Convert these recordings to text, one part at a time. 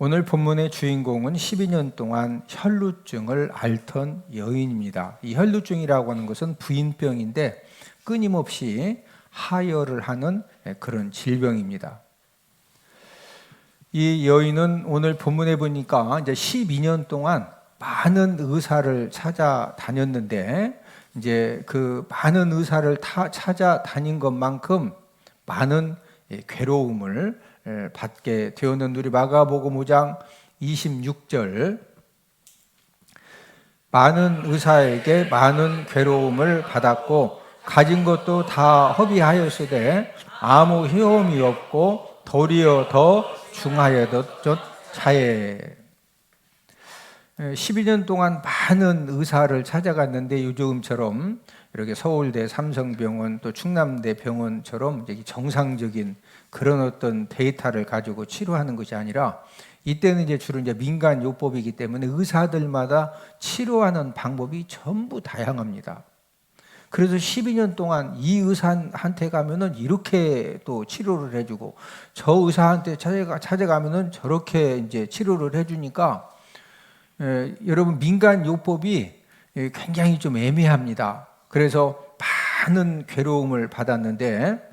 오늘 본문의 주인공은 12년 동안 혈루증을 앓던 여인입니다. 이 혈루증이라고 하는 것은 부인병인데 끊임없이 하혈을 하는 그런 질병입니다. 이 여인은 오늘 본문에 보니까 이제 12년 동안 많은 의사를 찾아다녔는데 이제 그 많은 의사를 찾아다닌 것만큼 많은 괴로움을 받게 되었는데, 우리 마가복음 5장 26절, 많은 의사에게 많은 괴로움을 받았고 가진 것도 다 허비하였으되 아무 효험이 없고 도리어 더 중하여졌 차에. 12년 동안 많은 의사를 찾아갔는데 요즘처럼 이렇게 서울대 삼성병원 또 충남대 병원처럼 정상적인 그런 어떤 데이터를 가지고 치료하는 것이 아니라, 이때는 이제 주로 이제 민간 요법이기 때문에 의사들마다 치료하는 방법이 전부 다양합니다. 그래서 12년 동안 이 의사한테 가면은 이렇게 또 치료를 해주고 저 의사한테 찾아가면은 저렇게 이제 치료를 해주니까 여러분 민간 요법이 굉장히 좀 애매합니다. 그래서 많은 괴로움을 받았는데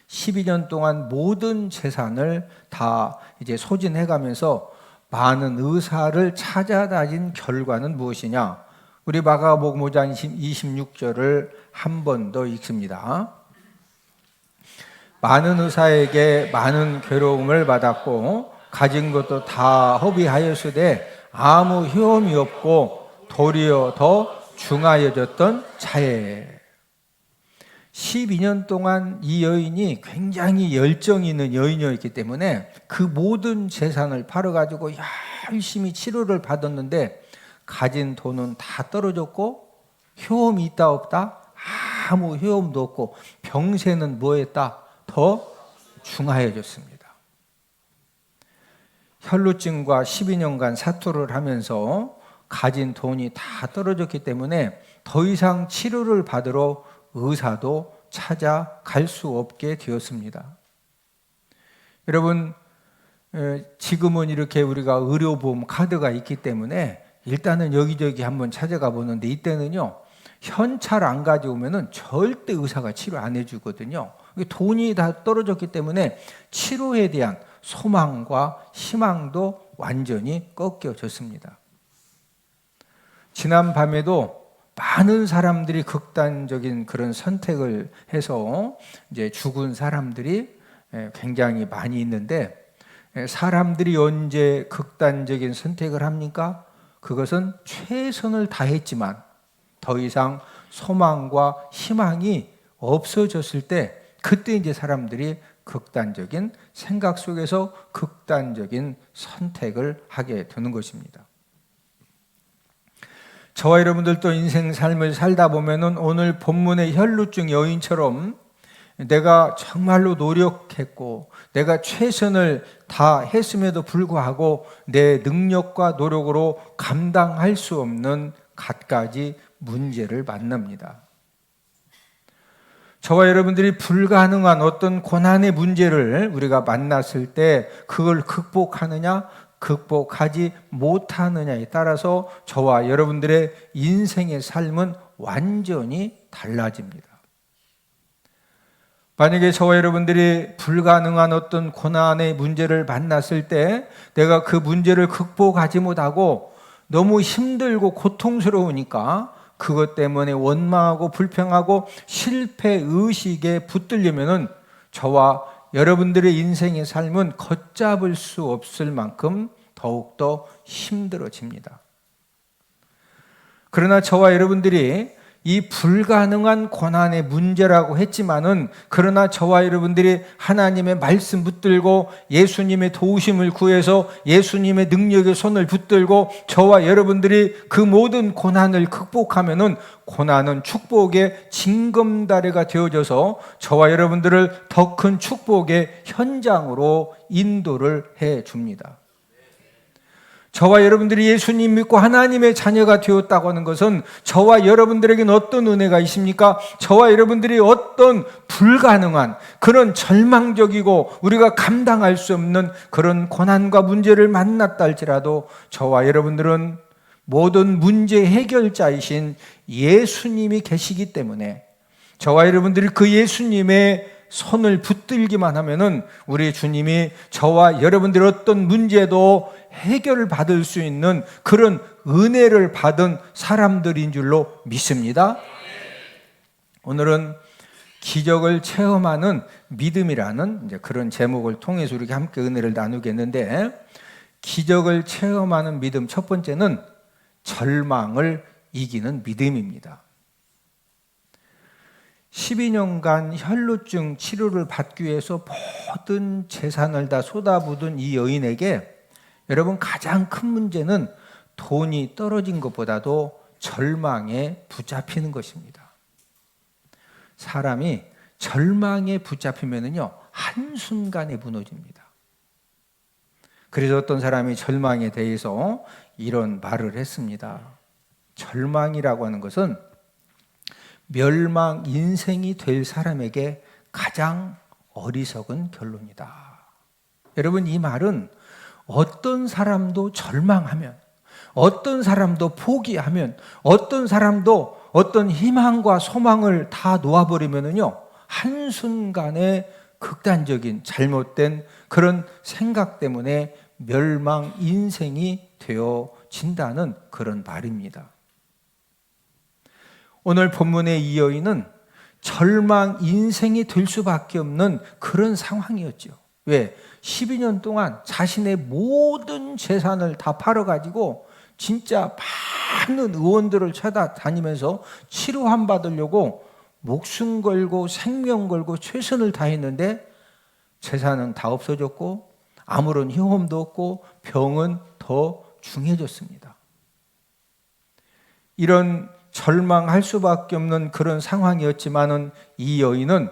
12년 동안 모든 재산을 다 이제 소진해가면서 많은 의사를 찾아다닌 결과는 무엇이냐? 우리 마가복음 5장 26절을 한 번 더 읽습니다. 많은 의사에게 많은 괴로움을 받았고 가진 것도 다 허비하였으되 아무 효험이 없고 도리어 더 중하여졌던 차에. 12년 동안 이 여인이 굉장히 열정이 있는 여인이었기 때문에 그 모든 재산을 팔아가지고 열심히 치료를 받았는데 가진 돈은 다 떨어졌고 효험이 있다 없다? 아무 효험도 없고 병세는 뭐했다? 더 중하여졌습니다. 혈루증과 12년간 사투를 하면서 가진 돈이 다 떨어졌기 때문에 더 이상 치료를 받으러 의사도 찾아갈 수 없게 되었습니다. 여러분, 지금은 이렇게 우리가 의료보험 카드가 있기 때문에 일단은 여기저기 한번 찾아가 보는데, 이때는요 현찰 안 가져오면은 절대 의사가 치료 안 해주거든요. 돈이 다 떨어졌기 때문에 치료에 대한 소망과 희망도 완전히 꺾여졌습니다. 지난 밤에도 많은 사람들이 극단적인 그런 선택을 해서 이제 죽은 사람들이 굉장히 많이 있는데, 사람들이 언제 극단적인 선택을 합니까? 그것은 최선을 다했지만 더 이상 소망과 희망이 없어졌을 때, 그때 이제 사람들이 극단적인 생각 속에서 극단적인 선택을 하게 되는 것입니다. 저와 여러분들도 인생 삶을 살다 보면은 오늘 본문의 혈루증 여인처럼 내가 정말로 노력했고 내가 최선을 다했음에도 불구하고 내 능력과 노력으로 감당할 수 없는 갖가지 문제를 만납니다. 저와 여러분들이 불가능한 어떤 고난의 문제를 우리가 만났을 때 그걸 극복하느냐 극복하지 못하느냐에 따라서 저와 여러분들의 인생의 삶은 완전히 달라집니다. 만약에 저와 여러분들이 불가능한 어떤 고난의 문제를 만났을 때 내가 그 문제를 극복하지 못하고 너무 힘들고 고통스러우니까 그것 때문에 원망하고 불평하고 실패의식에 붙들리면은 저와 여러분들의 인생의 삶은 걷잡을 수 없을 만큼 더욱더 힘들어집니다. 그러나 저와 여러분들이 이 불가능한 고난의 문제라고 했지만은, 그러나 저와 여러분들이 하나님의 말씀 붙들고 예수님의 도우심을 구해서 예수님의 능력의 손을 붙들고 저와 여러분들이 그 모든 고난을 극복하면은 고난은 축복의 징검다리가 되어져서 저와 여러분들을 더 큰 축복의 현장으로 인도를 해 줍니다. 저와 여러분들이 예수님 믿고 하나님의 자녀가 되었다고 하는 것은 저와 여러분들에게는 어떤 은혜가 있습니까? 저와 여러분들이 어떤 불가능한 그런 절망적이고 우리가 감당할 수 없는 그런 고난과 문제를 만났다 할지라도 저와 여러분들은 모든 문제 해결자이신 예수님이 계시기 때문에 저와 여러분들이 그 예수님의 손을 붙들기만 하면은 우리 주님이 저와 여러분들의 어떤 문제도 해결을 받을 수 있는 그런 은혜를 받은 사람들인 줄로 믿습니다. 오늘은 기적을 체험하는 믿음이라는 이제 그런 제목을 통해서 우리가 함께 은혜를 나누겠는데, 기적을 체험하는 믿음 첫 번째는 절망을 이기는 믿음입니다. 12년간 혈루증 치료를 받기 위해서 모든 재산을 다 쏟아붓은 이 여인에게 여러분 가장 큰 문제는 돈이 떨어진 것보다도 절망에 붙잡히는 것입니다. 사람이 절망에 붙잡히면은요 한순간에 무너집니다. 그래서 어떤 사람이 절망에 대해서 이런 말을 했습니다. 절망이라고 하는 것은 멸망 인생이 될 사람에게 가장 어리석은 결론이다. 여러분, 이 말은 어떤 사람도 절망하면, 어떤 사람도 포기하면, 어떤 사람도 어떤 희망과 소망을 다 놓아버리면은요 한순간에 극단적인 잘못된 그런 생각 때문에 멸망 인생이 되어진다는 그런 말입니다. 오늘 본문의 이 여인은 절망 인생이 될 수밖에 없는 그런 상황이었죠. 왜? 12년 동안 자신의 모든 재산을 다 팔아가지고 진짜 많은 의원들을 찾아다니면서 치료함 받으려고 목숨 걸고 생명 걸고 최선을 다했는데 재산은 다 없어졌고 아무런 효험도 없고 병은 더 중해졌습니다. 이런 절망할 수밖에 없는 그런 상황이었지만은 이 여인은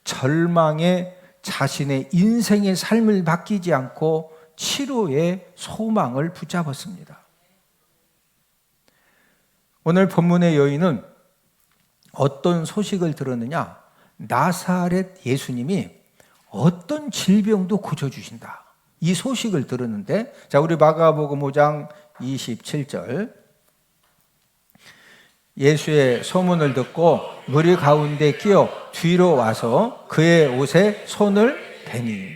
절망에 자신의 인생의 삶을 맡기지 않고 치료의 소망을 붙잡았습니다. 오늘 본문의 여인은 어떤 소식을 들었느냐? 나사렛 예수님이 어떤 질병도 고쳐주신다. 이 소식을 들었는데, 자, 우리 마가복음 5장 27절. 예수의 소문을 듣고 무리 가운데 끼어 뒤로 와서 그의 옷에 손을 대니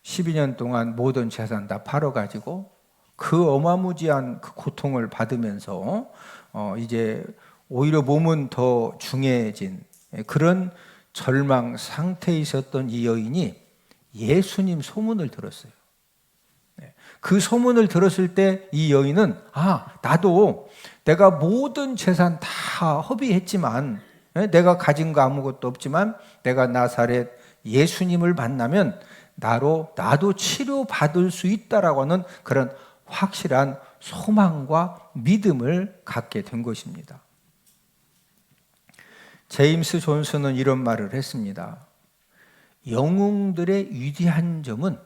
12년 동안 모든 재산 다 팔아가지고 그 어마무지한 그 고통을 받으면서 이제 오히려 몸은 더 중해진 그런 절망 상태에 있었던 이 여인이 예수님 소문을 들었어요. 그 소문을 들었을 때 이 여인은 나도 내가 모든 재산 다 허비했지만, 내가 가진 거 아무것도 없지만 내가 나사렛 예수님을 만나면 나도 치료받을 수 있다라고 하는 그런 확실한 소망과 믿음을 갖게 된 것입니다. 제임스 존슨은 이런 말을 했습니다. 영웅들의 위대한 점은,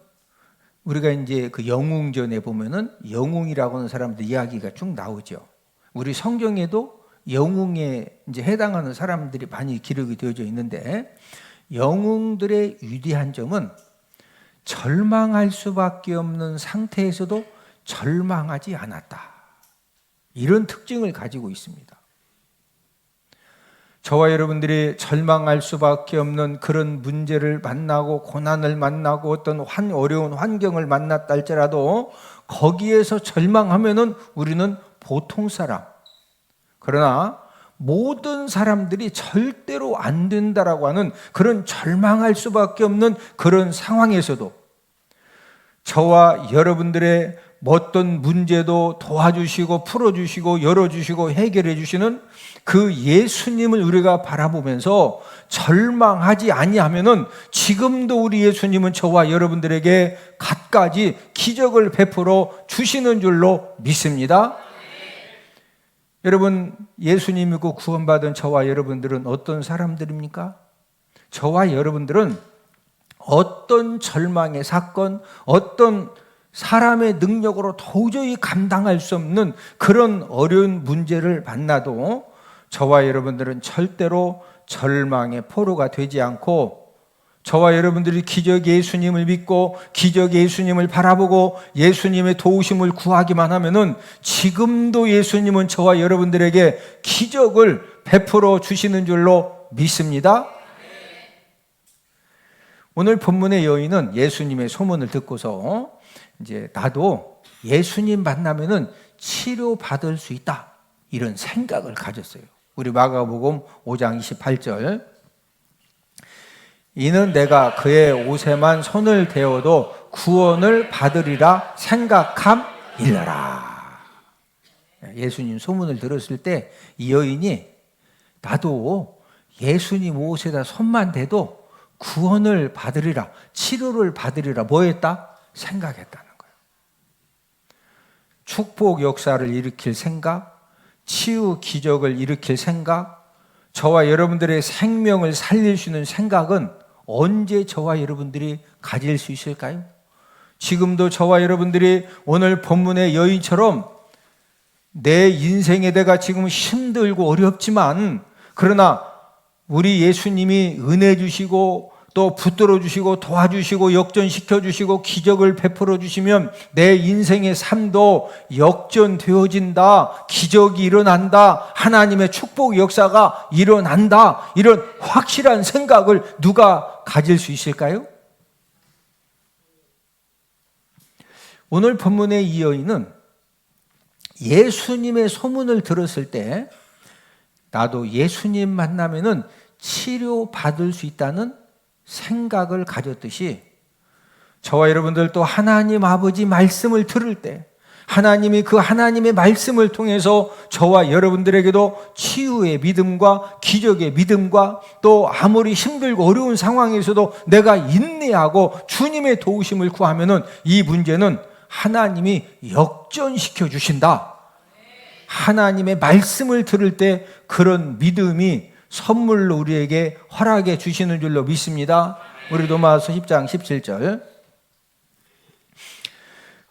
우리가 이제 그 영웅전에 보면은 영웅이라고 하는 사람들 이야기가 쭉 나오죠. 우리 성경에도 영웅에 이제 해당하는 사람들이 많이 기록이 되어져 있는데, 영웅들의 위대한 점은 절망할 수밖에 없는 상태에서도 절망하지 않았다. 이런 특징을 가지고 있습니다. 저와 여러분들이 절망할 수밖에 없는 그런 문제를 만나고 고난을 만나고 어떤 어려운 환경을 만났다 할지라도 거기에서 절망하면은 우리는 보통 사람, 그러나 모든 사람들이 절대로 안 된다라고 하는 그런 절망할 수밖에 없는 그런 상황에서도 저와 여러분들의 어떤 문제도 도와주시고 풀어주시고 열어주시고 해결해 주시는 그 예수님을 우리가 바라보면서 절망하지 아니하면은 지금도 우리 예수님은 저와 여러분들에게 갖가지 기적을 베풀어 주시는 줄로 믿습니다. 여러분, 예수님 믿고 구원받은 저와 여러분들은 어떤 사람들입니까? 저와 여러분들은 어떤 절망의 사건, 어떤 사람의 능력으로 도저히 감당할 수 없는 그런 어려운 문제를 만나도 저와 여러분들은 절대로 절망의 포로가 되지 않고, 저와 여러분들이 기적 예수님을 믿고 기적 예수님을 바라보고 예수님의 도우심을 구하기만 하면은 지금도 예수님은 저와 여러분들에게 기적을 베풀어 주시는 줄로 믿습니다. 오늘 본문의 여인은 예수님의 소문을 듣고서 이제 나도 예수님 만나면은 치료받을 수 있다, 이런 생각을 가졌어요. 우리 마가복음 5장 28절, 이는 내가 그의 옷에만 손을 대어도 구원을 받으리라 생각함일러라. 예수님 소문을 들었을 때 이 여인이 나도 예수님 옷에다 손만 대도 구원을 받으리라, 치료를 받으리라, 뭐 했다? 생각했다는 거예요. 축복 역사를 일으킬 생각, 치유 기적을 일으킬 생각, 저와 여러분들의 생명을 살릴 수 있는 생각은 언제 저와 여러분들이 가질 수 있을까요? 지금도 저와 여러분들이 오늘 본문의 여인처럼 내 인생에 내가 지금 힘들고 어렵지만, 그러나 우리 예수님이 은혜 주시고 또 붙들어 주시고 도와주시고 역전시켜 주시고 기적을 베풀어 주시면 내 인생의 삶도 역전되어진다, 기적이 일어난다, 하나님의 축복 역사가 일어난다, 이런 확실한 생각을 누가 가질 수 있을까요? 오늘 본문의 이 여인은 예수님의 소문을 들었을 때 나도 예수님 만나면은 치료받을 수 있다는 생각을 가졌듯이, 저와 여러분들도 하나님 아버지 말씀을 들을 때 하나님이 그 하나님의 말씀을 통해서 저와 여러분들에게도 치유의 믿음과 기적의 믿음과 또 아무리 힘들고 어려운 상황에서도 내가 인내하고 주님의 도우심을 구하면은 이 문제는 하나님이 역전시켜 주신다. 하나님의 말씀을 들을 때 그런 믿음이 선물로 우리에게 허락해 주시는 줄로 믿습니다. 우리 로마서 10장 17절,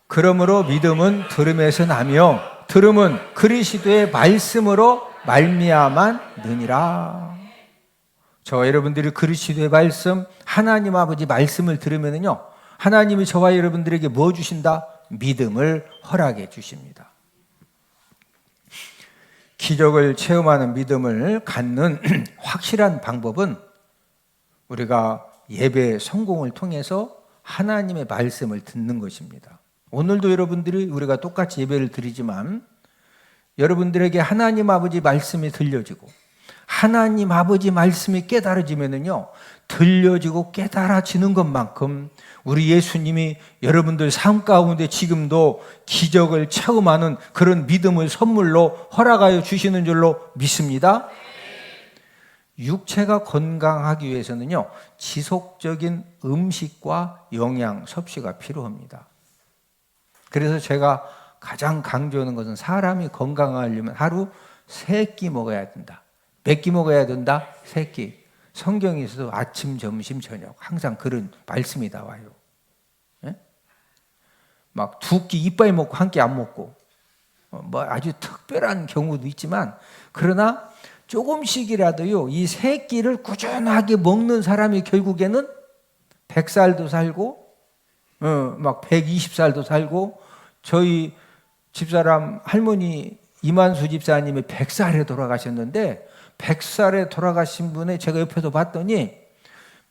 그러므로 믿음은 들음에서 나며 들음은 그리스도의 말씀으로 말미암았느니라. 저와 여러분들이 그리스도의 말씀, 하나님 아버지 말씀을 들으면요, 하나님이 저와 여러분들에게 뭐 주신다? 믿음을 허락해 주십니다. 기적을 체험하는 믿음을 갖는 확실한 방법은 우리가 예배 성공을 통해서 하나님의 말씀을 듣는 것입니다. 오늘도 여러분들이 우리가 똑같이 예배를 드리지만 여러분들에게 하나님 아버지 말씀이 들려지고 하나님 아버지 말씀이 깨달아지면은요, 들려지고 깨달아지는 것만큼 우리 예수님이 여러분들 삶 가운데 지금도 기적을 체험하는 그런 믿음을 선물로 허락하여 주시는 줄로 믿습니다. 육체가 건강하기 위해서는요, 지속적인 음식과 영양 섭취가 필요합니다. 그래서 제가 가장 강조하는 것은 사람이 건강하려면 하루 3끼 먹어야 된다. 몇 끼 먹어야 된다? 3끼. 성경에서도 아침, 점심, 저녁 항상 그런 말씀이 나와요. 예? 막 2끼 이빨 먹고 1끼 안 먹고, 뭐 아주 특별한 경우도 있지만, 그러나 조금씩이라도요, 이 3끼를 꾸준하게 먹는 사람이 결국에는 100살도 살고, 막 120살도 살고, 저희 집사람 할머니 이만수 집사님이 100살에 돌아가셨는데, 100살에 돌아가신 분의 제가 옆에서 봤더니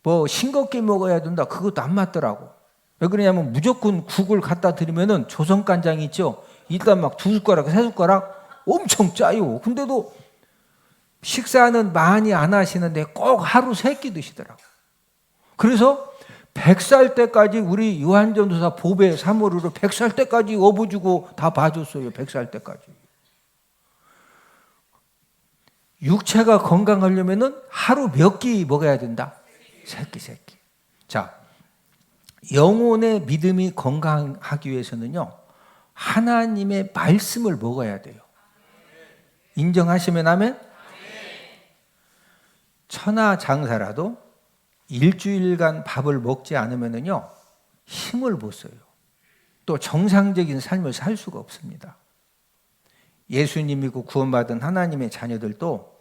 뭐 싱겁게 먹어야 된다, 그것도 안 맞더라고. 왜 그러냐면 무조건 국을 갖다 드리면은 조선간장 있죠, 일단 막 2숟가락 3숟가락 엄청 짜요. 근데도 식사는 많이 안 하시는데 꼭 하루 3끼 드시더라고. 그래서 100살 때까지 우리 요한전도사 보배 사모르로 100살 때까지 업어주고 다 봐줬어요. 100살 때까지. 육체가 건강하려면은 하루 몇 끼 먹어야 된다? 3끼. 자, 영혼의 믿음이 건강하기 위해서는요, 하나님의 말씀을 먹어야 돼요. 인정하시면 아멘? 천하장사라도 일주일간 밥을 먹지 않으면요, 힘을 못 써요. 또 정상적인 삶을 살 수가 없습니다. 예수님 믿고 구원받은 하나님의 자녀들도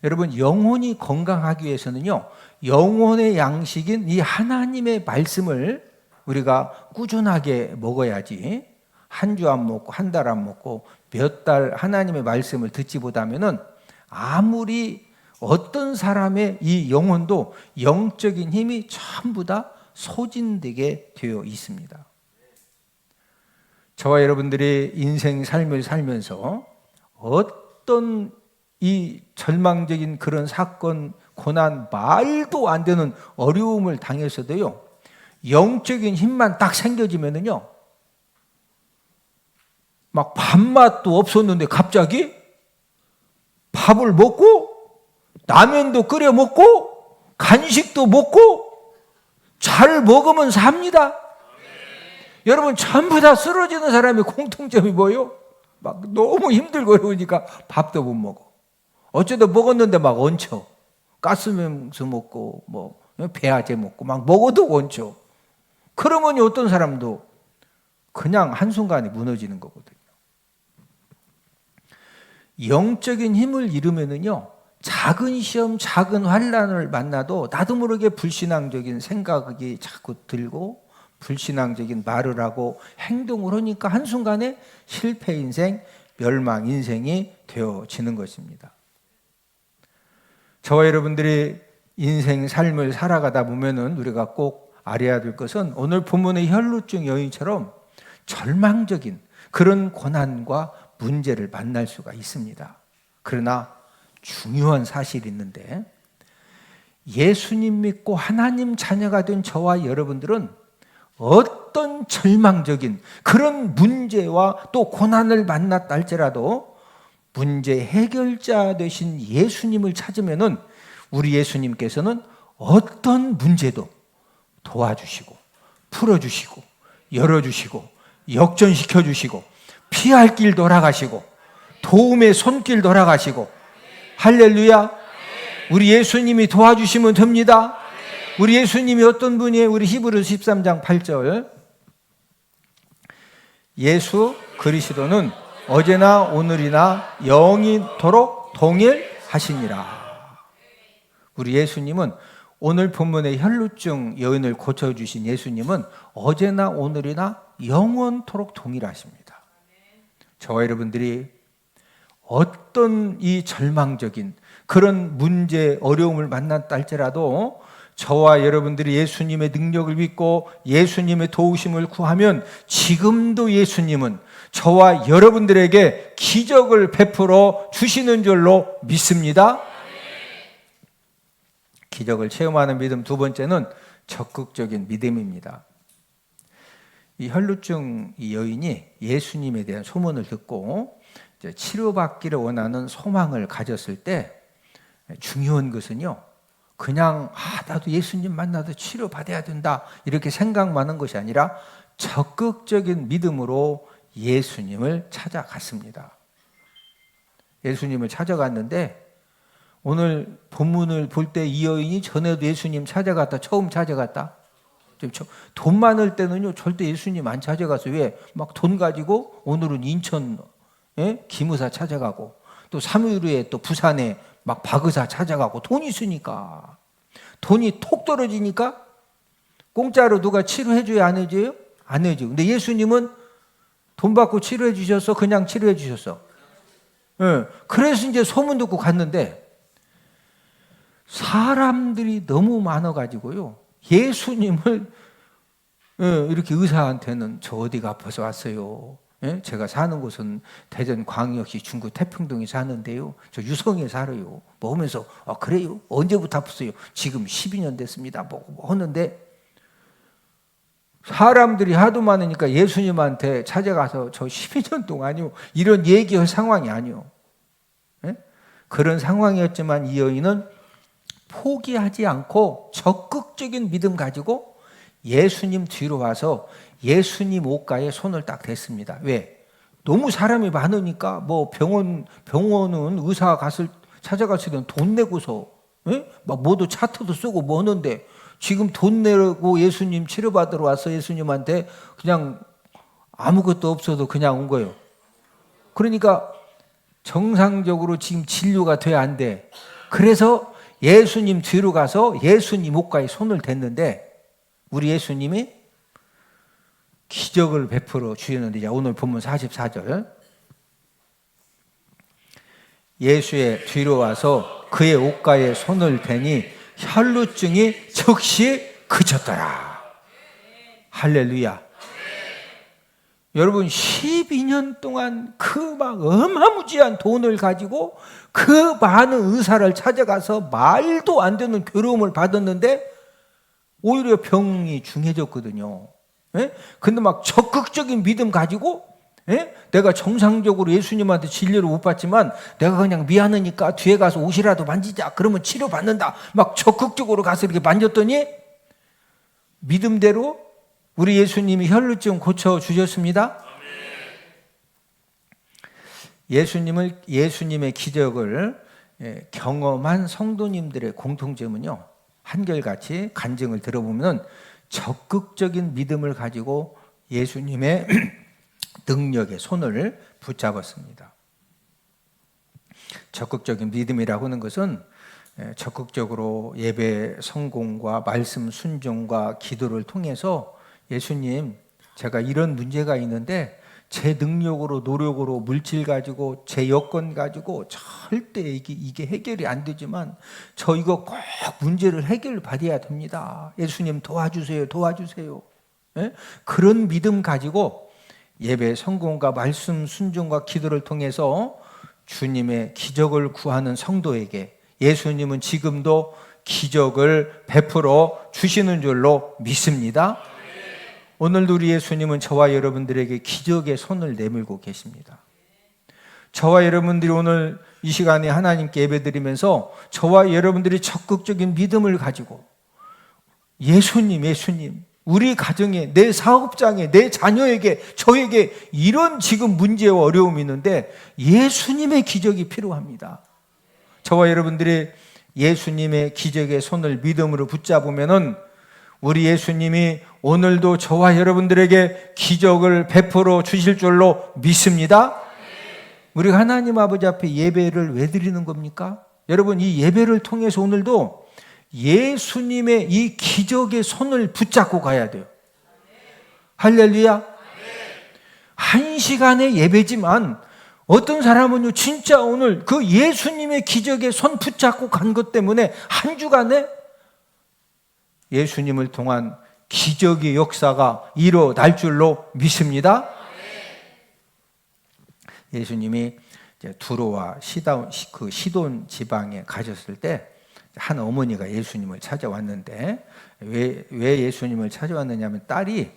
여러분 영혼이 건강하기 위해서는요, 영혼의 양식인 이 하나님의 말씀을 우리가 꾸준하게 먹어야지, 한 주 안 먹고 한 달 안 먹고 몇 달 하나님의 말씀을 듣지 못하면은 아무리 어떤 사람의 이 영혼도 영적인 힘이 전부 다 소진되게 되어 있습니다. 저와 여러분들이 인생 삶을 살면서 어떤 이 절망적인 그런 사건, 고난, 말도 안 되는 어려움을 당했어도요, 영적인 힘만 딱 생겨지면은요, 막 밥맛도 없었는데 갑자기 밥을 먹고 라면도 끓여 먹고 간식도 먹고 잘 먹으면 삽니다. 여러분, 전부 다 쓰러지는 사람의 공통점이 뭐예요? 막 너무 힘들고 그러니까 밥도 못 먹어. 어쩌다 먹었는데 막 얹혀. 가스면서 먹고 뭐 배아제 먹고 막 먹어도 얹혀. 그러면 어떤 사람도 그냥 한순간에 무너지는 거거든요. 영적인 힘을 잃으면은요, 작은 시험, 작은 환난을 만나도 나도 모르게 불신앙적인 생각이 자꾸 들고 불신앙적인 말을 하고 행동을 하니까 한순간에 실패 인생, 멸망 인생이 되어지는 것입니다. 저와 여러분들이 인생 삶을 살아가다 보면은 우리가 꼭 알아야 될 것은 오늘 본문의 혈루증 여인처럼 절망적인 그런 고난과 문제를 만날 수가 있습니다. 그러나 중요한 사실이 있는데, 예수님 믿고 하나님 자녀가 된 저와 여러분들은 어떤 절망적인 그런 문제와 또 고난을 만났다 할지라도 문제 해결자 되신 예수님을 찾으면은 우리 예수님께서는 어떤 문제도 도와주시고 풀어주시고 열어주시고 역전시켜주시고 피할 길 돌아가시고 도움의 손길 돌아가시고, 할렐루야, 우리 예수님이 도와주시면 됩니다. 우리 예수님이 어떤 분이에요? 우리 히브리서 13장 8절, 예수 그리스도는 어제나 오늘이나 영원토록 동일하시니라. 우리 예수님은, 오늘 본문의 혈루증 여인을 고쳐주신 예수님은 어제나 오늘이나 영원토록 동일하십니다. 저와 여러분들이 어떤 이 절망적인 그런 문제, 어려움을 만났다 할지라도 저와 여러분들이 예수님의 능력을 믿고 예수님의 도우심을 구하면 지금도 예수님은 저와 여러분들에게 기적을 베풀어 주시는 줄로 믿습니다. 기적을 체험하는 믿음, 두 번째는 적극적인 믿음입니다. 이 혈루증 이 여인이 예수님에 대한 소문을 듣고 치료받기를 원하는 소망을 가졌을 때 중요한 것은요, 그냥 나도 예수님 만나도 치료받아야 된다 이렇게 생각만 한 것이 아니라 적극적인 믿음으로 예수님을 찾아갔습니다. 예수님을 찾아갔는데 오늘 본문을 볼 때 이 여인이 전에도 예수님 찾아갔다, 처음 찾아갔다? 돈 많을 때는요 절대 예수님 안 찾아가서, 왜? 막 돈 가지고 오늘은 인천 기무사 찾아가고 또 3일 후에 또 부산에 막 박의사 찾아가고, 돈 있으니까. 돈이 톡 떨어지니까 공짜로 누가 치료해 줘야 안 해줘요? 안 해줘. 근데 예수님은 돈 받고 치료해 주셔서 그냥 치료해 주셨어. 그래서 이제 소문 듣고 갔는데 사람들이 너무 많아가지고요, 예수님을 이렇게 의사한테는 저 어디가 아파서 왔어요. 제가 사는 곳은 대전 광역시 중구 태평동에 사는데요, 저 유성에 살아요. 뭐 하면서 그래요? 언제부터 아팠어요? 지금 12년 됐습니다. 뭐 하는데 사람들이 하도 많으니까 예수님한테 찾아가서 저 12년 동안요 이런 얘기할 상황이 아니요. 그런 상황이었지만 이 여인은 포기하지 않고 적극적인 믿음 가지고 예수님 뒤로 와서 예수님 옷가에 손을 딱 댔습니다. 왜? 너무 사람이 많으니까 뭐 병원은 의사 찾아갔을 때는 돈 내고서 막 모두 차트도 쓰고 뭐 하는데, 지금 돈 내고 예수님 치료받으러 와서 예수님한테 그냥 아무것도 없어도 그냥 온 거예요. 그러니까 정상적으로 지금 진료가 돼야 안 돼. 그래서 예수님 뒤로 가서 예수님 옷가에 손을 댔는데 우리 예수님이 기적을 베풀어 주셨는데, 오늘 본문 44절, 예수의 뒤로 와서 그의 옷가에 손을 대니 혈루증이 즉시 그쳤더라. 할렐루야. 여러분, 12년 동안 그 막 어마무지한 돈을 가지고 그 많은 의사를 찾아가서 말도 안 되는 괴로움을 받았는데 오히려 병이 중해졌거든요. 예? 근데 막 적극적인 믿음 가지고, 예? 내가 정상적으로 예수님한테 진료를 못 받지만 내가 그냥 미안하니까 뒤에 가서 옷이라도 만지자. 그러면 치료받는다. 막 적극적으로 가서 이렇게 만졌더니 믿음대로 우리 예수님이 혈루증 고쳐주셨습니다. 예수님의 기적을 경험한 성도님들의 공통점은요, 한결같이 간증을 들어보면 적극적인 믿음을 가지고 예수님의 능력의 손을 붙잡았습니다. 적극적인 믿음이라고 하는 것은 적극적으로 예배 성공과 말씀 순종과 기도를 통해서 예수님, 제가 이런 문제가 있는데 제 능력으로, 노력으로, 물질 가지고, 제 여건 가지고 절대 이게 해결이 안 되지만 저 이거 꼭 문제를 해결받아야 됩니다. 예수님 도와주세요. 도와주세요. 예? 그런 믿음 가지고 예배 성공과 말씀 순종과 기도를 통해서 주님의 기적을 구하는 성도에게 예수님은 지금도 기적을 베풀어 주시는 줄로 믿습니다. 오늘도 우리 예수님은 저와 여러분들에게 기적의 손을 내밀고 계십니다. 저와 여러분들이 오늘 이 시간에 하나님께 예배드리면서 저와 여러분들이 적극적인 믿음을 가지고 예수님, 우리 가정에, 내 사업장에, 내 자녀에게, 저에게 이런 지금 문제와 어려움이 있는데 예수님의 기적이 필요합니다. 저와 여러분들이 예수님의 기적의 손을 믿음으로 붙잡으면은 우리 예수님이 오늘도 저와 여러분들에게 기적을 베풀어 주실 줄로 믿습니다. 우리 하나님 아버지 앞에 예배를 왜 드리는 겁니까? 여러분, 이 예배를 통해서 오늘도 예수님의 이 기적의 손을 붙잡고 가야 돼요. 할렐루야. 1시간의 예배지만 어떤 사람은요, 진짜 오늘 그 예수님의 기적의 손 붙잡고 간 것 때문에 한 주간에 예수님을 통한 기적의 역사가 일어날 줄로 믿습니다. 예수님이 두로와 시돈 지방에 가셨을 때 한 어머니가 예수님을 찾아왔는데 왜 예수님을 찾아왔느냐면 딸이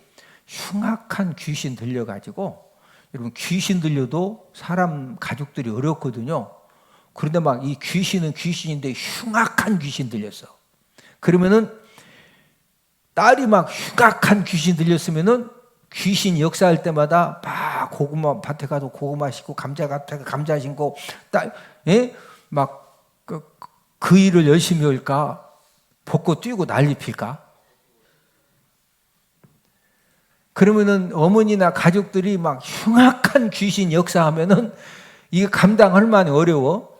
흉악한 귀신 들려가지고, 여러분 귀신 들려도 사람 가족들이 어렵거든요. 그런데 막 이 귀신은 귀신인데 흉악한 귀신 들렸어. 그러면은 딸이 막 흉악한 귀신 들렸으면은 귀신 역사할 때마다 막 고구마 밭에 가도 고구마 심고 감자 밭에 감자 심고 막 그 일을 열심히 할까? 벚꽃 뛰고 난리 필까? 그러면은 어머니나 가족들이 막 흉악한 귀신 역사하면은 이게 감당할 만이 어려워요.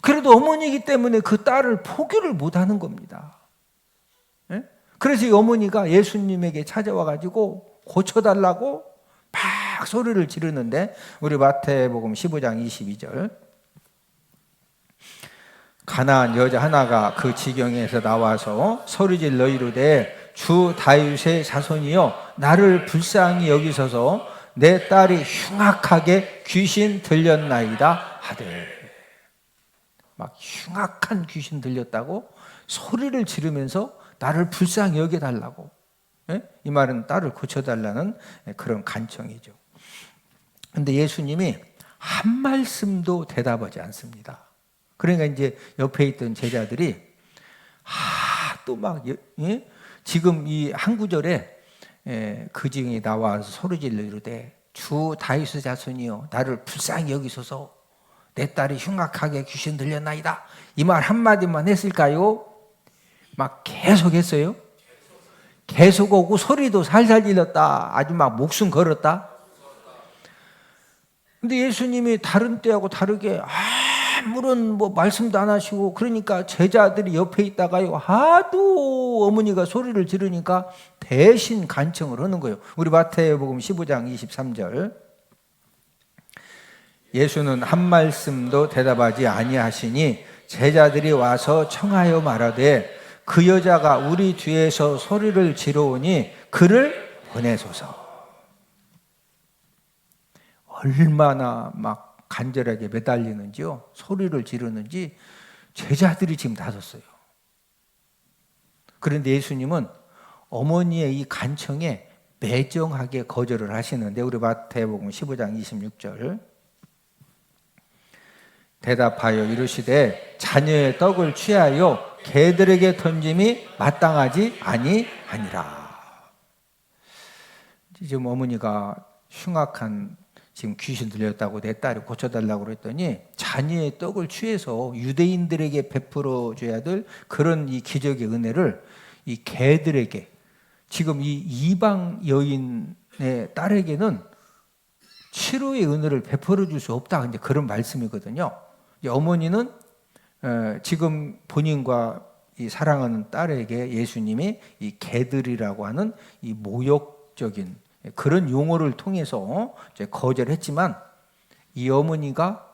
그래도 어머니이기 때문에 그 딸을 포기를 못 하는 겁니다. 그래서 이 어머니가 예수님에게 찾아와가지고 고쳐달라고 막 소리를 지르는데, 우리 마태복음 15장 22절, 가나안 여자 하나가 그 지경에서 나와서 소리질러 이르되 주 다윗의 자손이여 나를 불쌍히 여기소서 내 딸이 흉악하게 귀신 들렸나이다 하되, 막 흉악한 귀신 들렸다고 소리를 지르면서 나를 불쌍히 여겨달라고. 이 말은 딸을 고쳐달라는 그런 간청이죠. 그런데 예수님이 한 말씀도 대답하지 않습니다. 그러니까 이제 옆에 있던 제자들이 또 막 지금 이 한 구절에 그 증이 나와서 소리질러 이르되 주 다윗의 자손이여 나를 불쌍히 여기소서 내 딸이 흉악하게 귀신 들렸나이다, 이 말 한마디만 했을까요? 막 계속 했어요. 계속 오고 소리도 살살 질렀다. 아주 막 목숨 걸었다. 근데 예수님이 다른 때하고 다르게 아무런 뭐 말씀도 안 하시고, 그러니까 제자들이 옆에 있다가요, 하도 어머니가 소리를 지르니까 대신 간청을 하는 거예요. 우리 마태복음 15장 23절. 예수는 한 말씀도 대답하지 아니하시니 제자들이 와서 청하여 말하되 그 여자가 우리 뒤에서 소리를 지르오니 그를 보내소서. 얼마나 막 간절하게 매달리는지요. 소리를 지르는지 제자들이 지금 다섰어요. 그런데 예수님은 어머니의 이 간청에 매정하게 거절을 하시는데, 우리 마태복음 15장 26절. 대답하여 이르시되 자녀의 떡을 취하여 개들에게 던짐이 마땅하지 아니하니라. 지금 어머니가 흉악한 지금 귀신 들렸다고 내 딸이 고쳐달라고 그랬더니 자녀의 떡을 취해서 유대인들에게 베풀어 줘야 될 그런 이 기적의 은혜를 이 개들에게, 지금 이 이방 여인의 딸에게는 치료의 은혜를 베풀어 줄 수 없다. 근데 그런 말씀이거든요. 어머니는 지금 본인과 이 사랑하는 딸에게 예수님이 이 개들이라고 하는 이 모욕적인 그런 용어를 통해서 거절했지만, 이 어머니가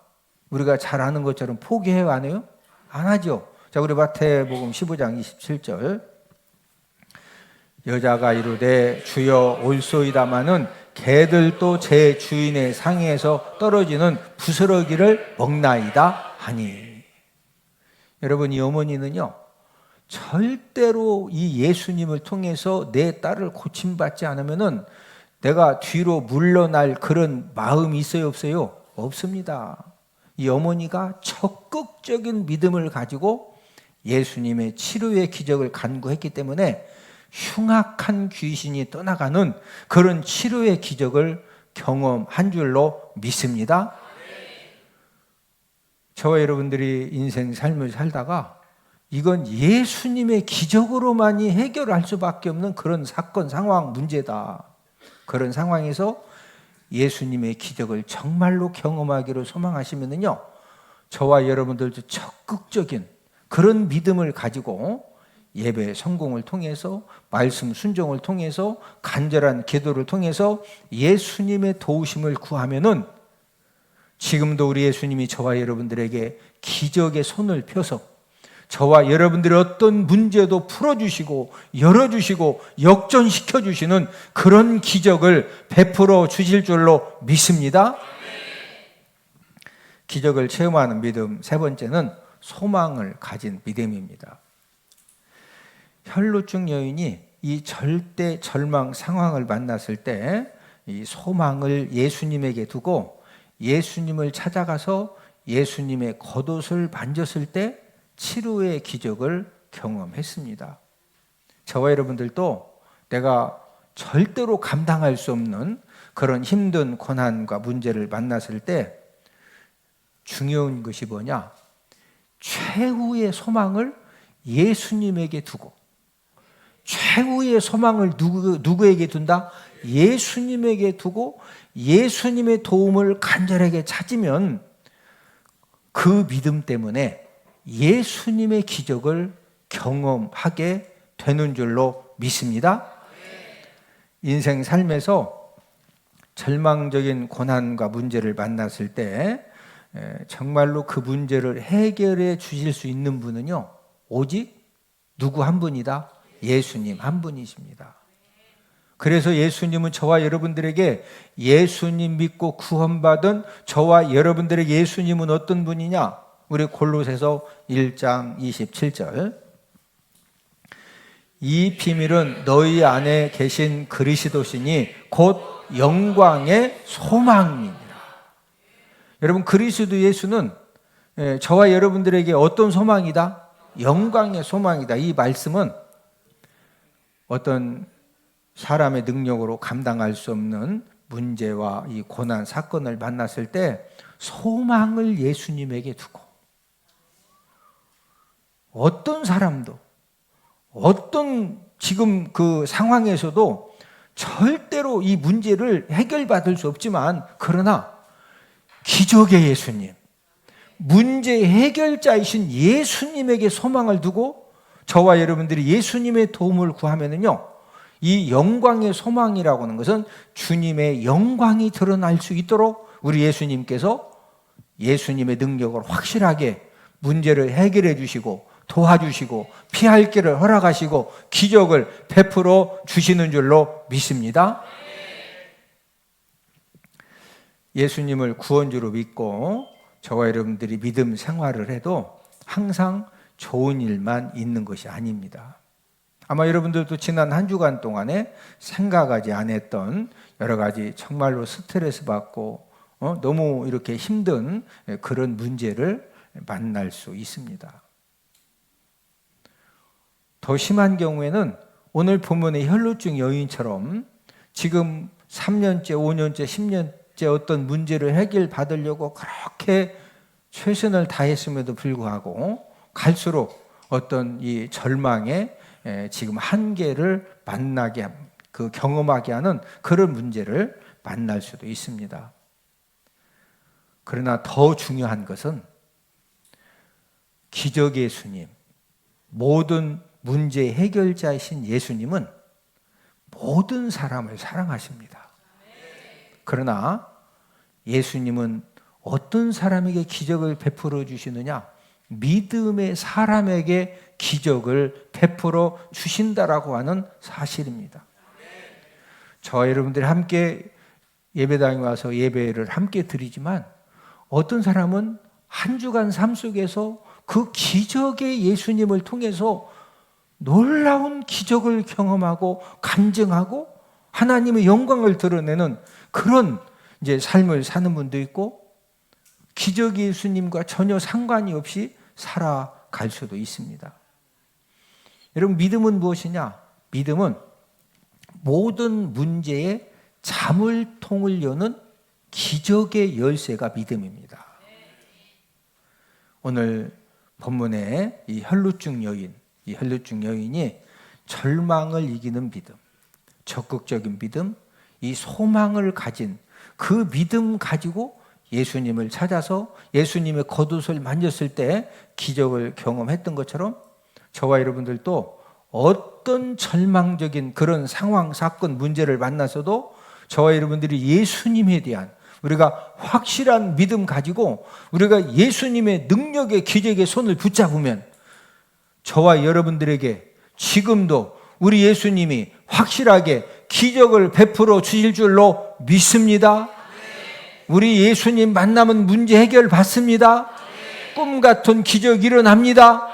우리가 잘 아는 것처럼 포기해요, 안 해요? 안 하죠. 자, 우리 마태복음 15장 27절. 여자가 이르되 주여 올소이다마는 개들도 제 주인의 상에서 떨어지는 부스러기를 먹나이다 하니. 여러분, 이 어머니는요, 절대로 이 예수님을 통해서 내 딸을 고침받지 않으면은 내가 뒤로 물러날 그런 마음이 있어요, 없어요? 없습니다. 이 어머니가 적극적인 믿음을 가지고 예수님의 치료의 기적을 간구했기 때문에 흉악한 귀신이 떠나가는 그런 치료의 기적을 경험한 줄로 믿습니다. 저와 여러분들이 인생 삶을 살다가 이건 예수님의 기적으로만이 해결할 수밖에 없는 그런 사건, 상황, 문제다. 그런 상황에서 예수님의 기적을 정말로 경험하기를 소망하시면요, 저와 여러분들도 적극적인 그런 믿음을 가지고 예배 성공을 통해서, 말씀 순종을 통해서, 간절한 기도를 통해서 예수님의 도우심을 구하면은 지금도 우리 예수님이 저와 여러분들에게 기적의 손을 펴서 저와 여러분들의 어떤 문제도 풀어주시고 열어주시고 역전시켜주시는 그런 기적을 베풀어 주실 줄로 믿습니다. 기적을 체험하는 믿음, 세 번째는 소망을 가진 믿음입니다. 혈루증 여인이 이 절대 절망 상황을 만났을 때 이 소망을 예수님에게 두고 예수님을 찾아가서 예수님의 겉옷을 만졌을 때 치료의 기적을 경험했습니다. 저와 여러분들도 내가 절대로 감당할 수 없는 그런 힘든 고난과 문제를 만났을 때 중요한 것이 뭐냐? 최후의 소망을 예수님에게 두고, 최후의 소망을 누구에게 둔다? 예수님에게 두고 예수님의 도움을 간절하게 찾으면 그 믿음 때문에 예수님의 기적을 경험하게 되는 줄로 믿습니다. 인생 삶에서 절망적인 고난과 문제를 만났을 때 정말로 그 문제를 해결해 주실 수 있는 분은요, 오직 누구 한 분이다? 예수님 한 분이십니다. 그래서 예수님은 저와 여러분들에게, 예수님 믿고 구원받은 저와 여러분들의 예수님은 어떤 분이냐? 우리 골로새서 1장 27절. 이 비밀은 너희 안에 계신 그리스도시니 곧 영광의 소망이니라. 여러분, 그리스도 예수는 저와 여러분들에게 어떤 소망이다? 영광의 소망이다. 이 말씀은 어떤 사람의 능력으로 감당할 수 없는 문제와 이 고난, 사건을 만났을 때 소망을 예수님에게 두고, 어떤 사람도, 어떤 지금 그 상황에서도 절대로 이 문제를 해결받을 수 없지만, 그러나 기적의 예수님, 문제 해결자이신 예수님에게 소망을 두고 저와 여러분들이 예수님의 도움을 구하면은요, 이 영광의 소망이라고 하는 것은 주님의 영광이 드러날 수 있도록 우리 예수님께서 예수님의 능력을 확실하게 문제를 해결해 주시고 도와주시고 피할 길을 허락하시고 기적을 베풀어 주시는 줄로 믿습니다. 예수님을 구원주로 믿고 저와 여러분들이 믿음 생활을 해도 항상 좋은 일만 있는 것이 아닙니다. 아마 여러분들도 지난 한 주간 동안에 생각하지 않았던 여러 가지 정말로 스트레스 받고 너무 이렇게 힘든 그런 문제를 만날 수 있습니다. 더 심한 경우에는 오늘 본문의 혈루증 여인처럼 지금 3년째, 5년째, 10년째 어떤 문제를 해결받으려고 그렇게 최선을 다했음에도 불구하고 갈수록 어떤 이 절망에 지금 한계를 만나게, 경험하게 하는 그런 문제를 만날 수도 있습니다. 그러나 더 중요한 것은 기적의 예수님, 모든 문제 해결자이신 예수님은 모든 사람을 사랑하십니다. 그러나 예수님은 어떤 사람에게 기적을 베풀어 주시느냐? 믿음의 사람에게 기적을 베풀어 주신다라고 하는 사실입니다. 저와 여러분들이 함께 예배당에 와서 예배를 함께 드리지만 어떤 사람은 한 주간 삶 속에서 그 기적의 예수님을 통해서 놀라운 기적을 경험하고 간증하고 하나님의 영광을 드러내는 그런 이제 삶을 사는 분도 있고, 기적의 예수님과 전혀 상관이 없이 살아갈 수도 있습니다. 여러분, 믿음은 무엇이냐? 믿음은 모든 문제의 자물통을 여는 기적의 열쇠가 믿음입니다. 오늘 본문의 이 혈루증 여인이 절망을 이기는 믿음, 적극적인 믿음, 이 소망을 가진 그 믿음 가지고 예수님을 찾아서 예수님의 겉옷을 만졌을 때 기적을 경험했던 것처럼 저와 여러분들도 어떤 절망적인 그런 상황, 사건, 문제를 만나서도 저와 여러분들이 예수님에 대한 우리가 확실한 믿음 가지고 우리가 예수님의 능력의 기적의 손을 붙잡으면 저와 여러분들에게 지금도 우리 예수님이 확실하게 기적을 베풀어 주실 줄로 믿습니다. 우리 예수님 만나면 문제 해결 받습니다. 꿈 같은 기적 일어납니다.